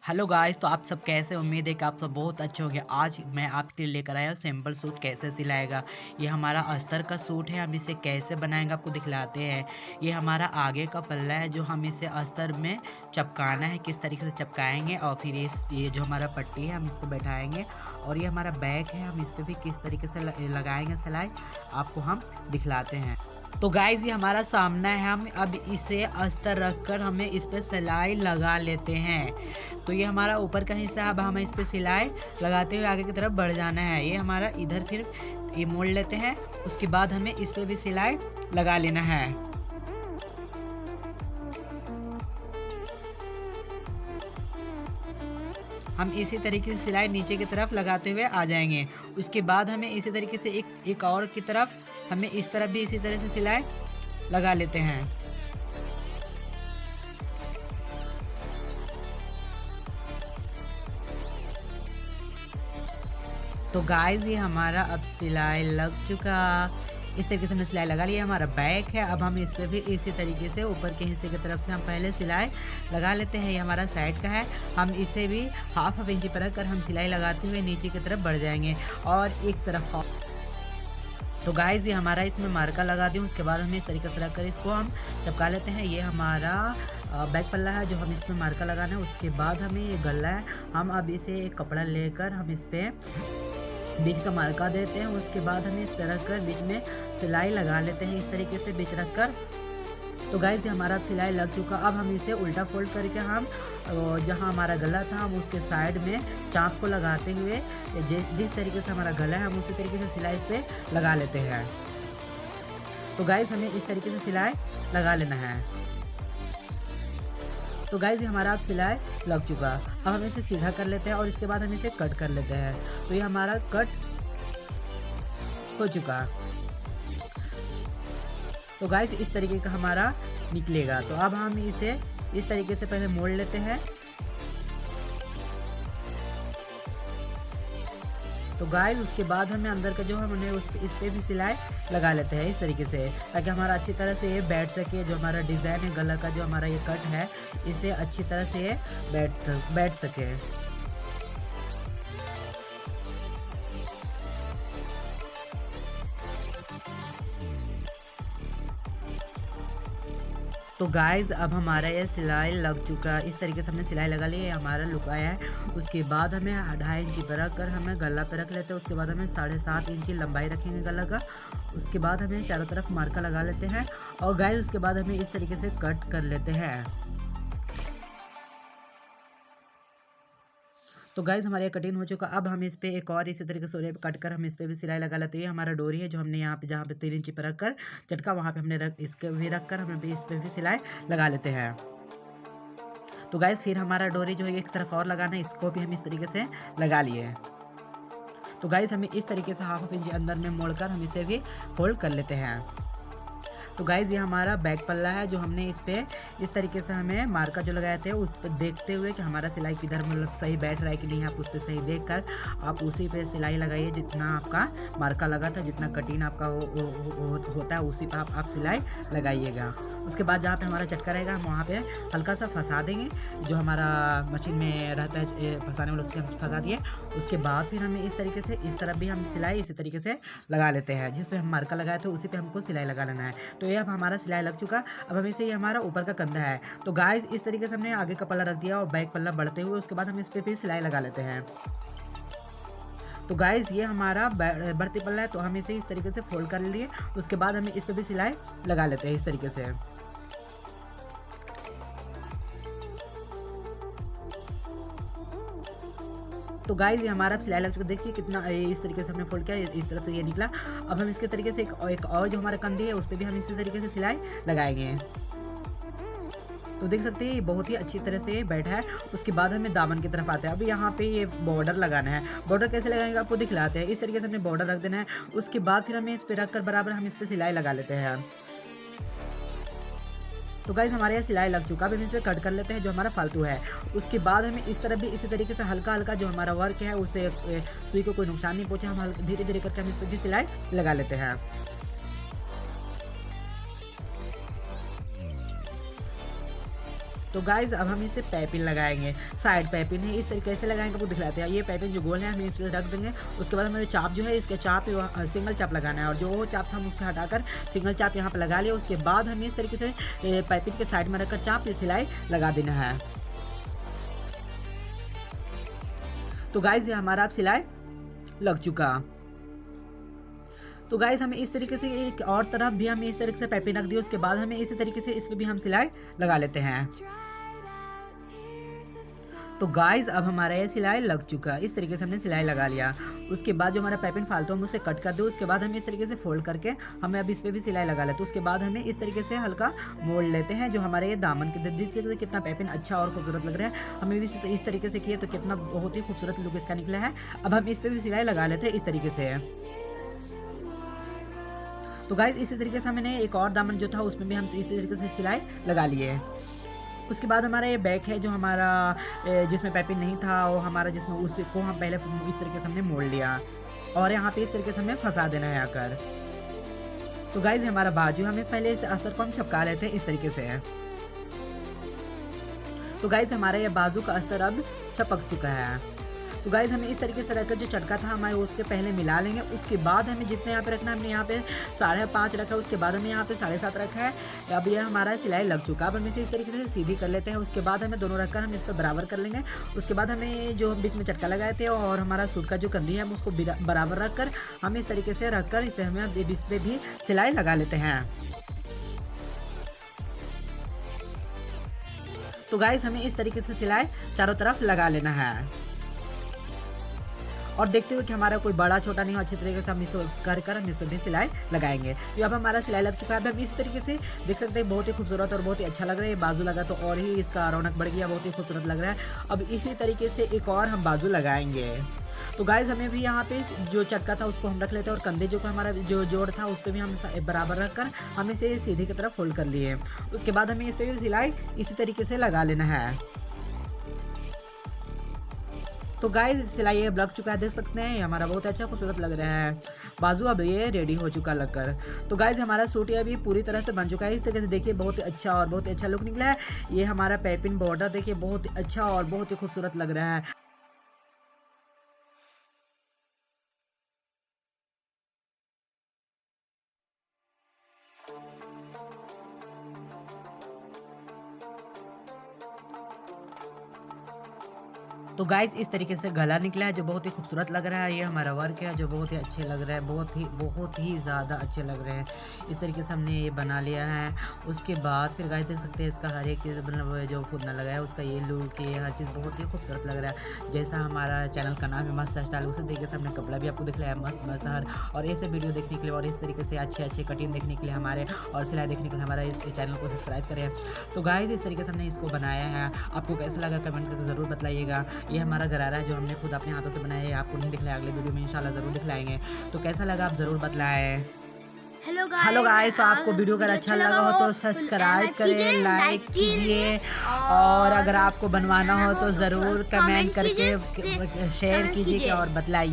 Hello guys, तो आप सब कैसे? उम्मीद है कि आप सब बहुत अच्छे होंगे। आज मैं आपके लिए लेकर आया हूँ सिंपल सूट कैसे सिलाएगा। ये हमारा अस्तर का सूट है, हम इसे कैसे बनाएंगे आपको दिखलाते हैं। ये हमारा आगे का पल्ला है जो हम इसे अस्तर में चपकाना है, किस तरीके से चपकाएंगे। और फिर ये जो हमारा पट्टी है हम इस पर बैठाएंगे। और ये हमारा बैक है, हम इस पर भी किस तरीके से लगाएंगे सिलाई आपको हम दिखलाते हैं। तो गाइज ये हमारा सामना है, हम अब इसे अस्तर रखकर हमें इस पर सिलाई लगा लेते हैं। तो ये हमारा ऊपर का हिस्सा, अब हमें इस पर सिलाई लगाते हुए आगे की तरफ बढ़ जाना है। ये हमारा इधर फिर ये मोड़ लेते हैं, उसके बाद हमें इस पर भी सिलाई लगा लेना है। हम इसी तरीके से सिलाई नीचे की तरफ लगाते हुए आ जाएंगे। उसके बाद हमें इसी तरीके से एक और की तरफ हमें इस तरफ भी इसी तरह से सिलाई लगा लेते हैं। तो गाइस ये हमारा अब सिलाई लग चुका। इस तरीके से हमने सिलाई लगा लिया। हमारा बैक है, अब हम इस पर भी इसी तरीके से ऊपर के हिस्से की तरफ से हम पहले सिलाई लगा लेते हैं। ये हमारा साइड का है, हम इसे भी हाफ इंची पर रखकर हम सिलाई लगाते हुए नीचे की तरफ बढ़ जाएंगे और एक तरफ। तो गाइस ये हमारा इसमें मार्का लगा दी, उसके बाद हमें इस तरीके से रखकर इसको हम चपका लेते हैं। ये हमारा बैक पल्ला है जो हम इसमें मार्का लगाना है। उसके बाद हमें ये गला है, हम अब इसे एक कपड़ा लेकर हम इस पर बीच का मार्का देते हैं। उसके बाद हमें इस पर रखकर बीच में सिलाई लगा लेते हैं, इस तरीके से बीच रखकर। तो गाइस ये हमारा सिलाई लग चुका। अब हम इसे उल्टा फोल्ड करके हम जहां हमारा गला था हम उसके साइड में चाप को लगाते हुए जिस तरीके से हमारा गला है हम उसी तरीके से सिलाई इस पर लगा लेते हैं। तो गाइस हमें इस तरीके से सिलाई लगा लेना है। तो गाइस ये हमारा अब सिलाई लग चुका। अब हम इसे सीधा कर लेते हैं और इसके बाद हम इसे कट कर लेते हैं। तो ये हमारा कट हो चुका। तो गाइस इस तरीके का हमारा निकलेगा। तो अब हम इसे इस तरीके से पहले मोड़ लेते हैं। तो गाइस उसके बाद हमें अंदर का जो हमने इस पे भी सिलाई लगा लेते हैं इस तरीके से, ताकि हमारा अच्छी तरह से ये बैठ सके। जो हमारा डिज़ाइन है गला का, जो हमारा ये कट है, इसे अच्छी तरह से ये बैठ सके। तो गाइज अब हमारा ये सिलाई लग चुका। इस तरीके से हमने सिलाई लगा ली है, हमारा लुक आया है। उसके बाद हमें 2.5 इंची पर रख कर हमें गला पे रख लेते हैं। उसके बाद हमें 7.5 इंची लंबाई रखेंगे गला का। उसके बाद हमें चारों तरफ मार्का लगा लेते हैं और गाइज उसके बाद हमें इस तरीके से कट कर लेते हैं। तो गाइज हमारे कटिंग हो चुका। अब हम इस पे एक और इसी तरीके से कट कर हम इस पे भी सिलाई लगा लेते हैं। हमारा डोरी है जो हमने यहाँ पे जहाँ पे 3 इंची पर रख कर चटका, वहाँ पे हमने इसके भी रख कर हमें भी इस पे भी सिलाई लगा लेते हैं। तो गाइज फिर हमारा डोरी जो है एक तरफ और लगाना है, इसको भी हम इस तरीके से लगा लिए। तो गाइज हमें इस तरीके से हाफ इंच अंदर में मोड़कर हम इसे भी फोल्ड कर लेते हैं। तो गाइज़ ये हमारा बैक पल्ला है जो हमने इस पे इस तरीके से हमें मार्का जो लगाए थे उस पर देखते हुए कि हमारा सिलाई किधर मतलब सही बैठ रहा है कि नहीं, आप उस पर सही देखकर आप उसी पे सिलाई लगाइए जितना आपका मार्का लगा था, जितना कटिंग आपका होता है उसी पे आप सिलाई लगाइएगा। उसके बाद जहाँ पे हमारा चटका रहेगा हम वहाँ पे हल्का सा फंसा देंगे, जो हमारा मशीन में रहता है फंसाने वाला, उससे हम फंसा दिए। उसके बाद फिर हमें इस तरीके से इस तरफ भी हम सिलाई इसी तरीके से लगा लेते हैं, जिस पे हम मार्का लगाए थे उसी पे हमको सिलाई लगा लेना है। तो ये अब हमारा सिलाई लग चुका। अब हमें से ये हमारा ऊपर का कंधा है। तो गाइस इस तरीके से हमने आगे का पल्ला रख दिया और बैक पल्ला बढ़ते हुए उसके बाद हम इस पे भी सिलाई लगा लेते हैं। तो गाइस ये हमारा बढ़ती पल्ला है, तो हम इसे इस तरीके से फोल्ड कर लिए। उसके बाद हमें इस पे भी सिलाई लगा लेते हैं इस तरीके से। तो गाइस ये हमारा सिलाई लग चुका। देखिए कितना इस तरीके से हमने फोल्ड किया, इस तरफ से ये निकला। अब हम इसके तरीके से एक और जो हमारा कंधे है उस पर भी हम इसी तरीके से सिलाई लगाएंगे। तो देख सकते हैं ये बहुत ही अच्छी तरह से बैठा है। उसके बाद हमें दामन की तरफ आते हैं। अब यहाँ पे ये बॉर्डर लगाना है। बॉर्डर कैसे लगाएंगे आपको दिखलाते हैं। इस तरीके से हमने बॉर्डर रख देना है। उसके बाद फिर हमें इस पर रख कर बराबर हम इस पर सिलाई लगा लेते हैं। तो गाइस हमारे यहाँ सिलाई लग चुका। अब हम इस पर कट कर लेते हैं जो हमारा फालतू है। उसके बाद हमें इस तरफ भी इसी तरीके से हल्का हल्का जो हमारा वर्क है उससे सुई को कोई नुकसान नहीं पहुँचे, हम धीरे धीरे करके हम इस पर भी सिलाई लगा लेते हैं। तो गाइज अब हम इसे पैपिन लगाएंगे, साइड पैपिन है, इस तरीके से लगाएंगे, आपको दिखलाते हैं। ये पैपिन जो गोल है हम इसे रख देंगे। उसके बाद हमें चाप जो है इसके चाप सिंगल चाप लगाना है, और जो वो चाप था हम उसको हटाकर सिंगल चाप यहाँ पे लगा लिया। उसके बाद हमें इस तरीके से पैपिन के साइड में रखकर चाप सिलाई लगा देना है। तो गाइज ये हमारा अब सिलाई लग चुका। तो गाइज हमें इस तरीके से एक और तरफ भी हमें इस तरीके से पैपिंग रख दी। उसके बाद हमें इसी तरीके से इस पे भी हम सिलाई लगा लेते हैं। तो गाइज अब हमारा ये सिलाई लग चुका। इस तरीके से हमने सिलाई लगा लिया। उसके बाद जो हमारा पैपिंग फालतू हम उसे कट कर दो। उसके बाद हम इस तरीके से फोल्ड करके हमें अब इस पे भी सिलाई लगा लेते हैं। उसके बाद हमें इस तरीके से हल्का मोड़ लेते हैं, जो हमारे ये दामन के दृष्टि कितना पैपिंग अच्छा और खूबसूरत लग रहा है। हमें भी इस तरीके से किए तो कितना बहुत ही खूबसूरत लुक इसका निकला है। अब हम इस पे भी सिलाई लगा लेते हैं इस तरीके से। तो गाइज इसी तरीके से हमने एक और दामन जो था उसमें भी हम इसी तरीके से सिलाई लगा लिए। उसके बाद हमारा ये बैक है जो हमारा जिसमें पैपिंग नहीं था, वो हमारा जिसमें उसको हम पहले इस तरीके से हमने मोड़ लिया, और यहाँ पे इस तरीके से हमें फंसा देना है आकर। तो गाइज हमारा बाजू हमें पहले इस अस्तर को हम छपका लेते हैं इस तरीके से। तो गाइज हमारा ये बाजू का अस्तर अब छपक चुका है। तो गाइज हमें इस तरीके से रखकर जो चटका था हमारे उसके पहले मिला लेंगे। उसके बाद हमें जितने यहाँ पे रखना है, हमने यहाँ पे 5.5 रखा है। उसके बाद हमें यहाँ पे 7.5 रखा है। अब ये हमारा सिलाई लग चुका। अब हम इसे इस तरीके से सीधी कर लेते हैं। उसके बाद हमें दोनों रखकर हम इस पर बराबर कर लेंगे। उसके बाद हमें जो बीच में चटका लगाए थे और हमारा सूट का जो कंधी है हम उसको बराबर रखकर हम इस तरीके से रखकर इस हमें इस पर भी सिलाई लगा लेते हैं। तो गाइज हमें इस तरीके से सिलाई चारों तरफ लगा लेना है, और देखते हुए कि हमारा कोई बड़ा छोटा नहीं हो, अच्छी तरीके से हम इसको कर हम इसको भी सिलाई लगाएंगे। तो अब हमारा सिलाई लग चुका है। अब हम इस तरीके से देख सकते हैं, बहुत ही खूबसूरत और बहुत ही अच्छा लग रहा है। बाजू लगा तो और ही इसका रौनक बढ़ गया, बहुत ही खूबसूरत लग रहा है। अब इसी तरीके से एक और हम बाजू लगाएंगे। तो गाइज हमें भी यहाँ पे जो चटका था उसको हम रख लेते हैं, और कंधे जो का हमारा जो जोड़ था उस पर भी हम बराबर रखकर हम इसे सीधे की तरफ फोल्ड कर लिए। उसके बाद हमें इस पर भी सिलाई इसी तरीके से लगा लेना है। तो गाइस सिलाई ये लग चुका है, देख सकते हैं हमारा बहुत अच्छा खूबसूरत लग रहा है। बाजू अब ये रेडी हो चुका लगकर। तो गाइस हमारा सूट ये अभी पूरी तरह से बन चुका है। इस तरीके से देखिए बहुत ही अच्छा और बहुत ही अच्छा लुक निकला है। ये हमारा पैपिंग बॉर्डर देखिए बहुत ही अच्छा और बहुत ही खूबसूरत लग रहा है। तो गाइज इस तरीके से गला निकला है जो बहुत ही खूबसूरत लग रहा है। ये हमारा वर्क है जो बहुत ही अच्छे लग रहा है, बहुत ही ज़्यादा अच्छे लग रहे हैं। इस तरीके से हमने ये बना लिया है। उसके बाद फिर गाइज देख सकते हैं इसका हर एक चीज़ मतलब जो फुदना लगा है उसका ये लुक, ये हर चीज़ बहुत ही खूबसूरत लग रहा है। जैसा हमारा चैनल का नाम है मस्त स्टाइल, उसी तरीके से हमने कपड़ा भी आपको दिखलाया मस्त मस्त हर। और ऐसे वीडियो देखने के लिए और इस तरीके से अच्छे कटिंग देखने के लिए हमारे और सिलाई देखने के लिए हमारे चैनल को सब्सक्राइब करें। तो गाइज इस तरीके से हमने इसको बनाया है। आपको कैसा लगा कमेंट करके ज़रूर बताइएगा। ये हमारा गरारा है जो हमने खुद अपने हाथों से बनाया है, आपको नहीं दिखलाया, अगले वीडियो में इंशाल्लाह ज़रूर दिखलाएंगे। तो कैसा लगा आप ज़रूर बताएं। हेलो गाइस, तो आपको वीडियो अगर अच्छा लगा हो तो सब्सक्राइब करें, लाइक कीजिए, और अगर आपको बनवाना हो तो ज़रूर कमेंट करके शेयर कीजिए और बतलाइए।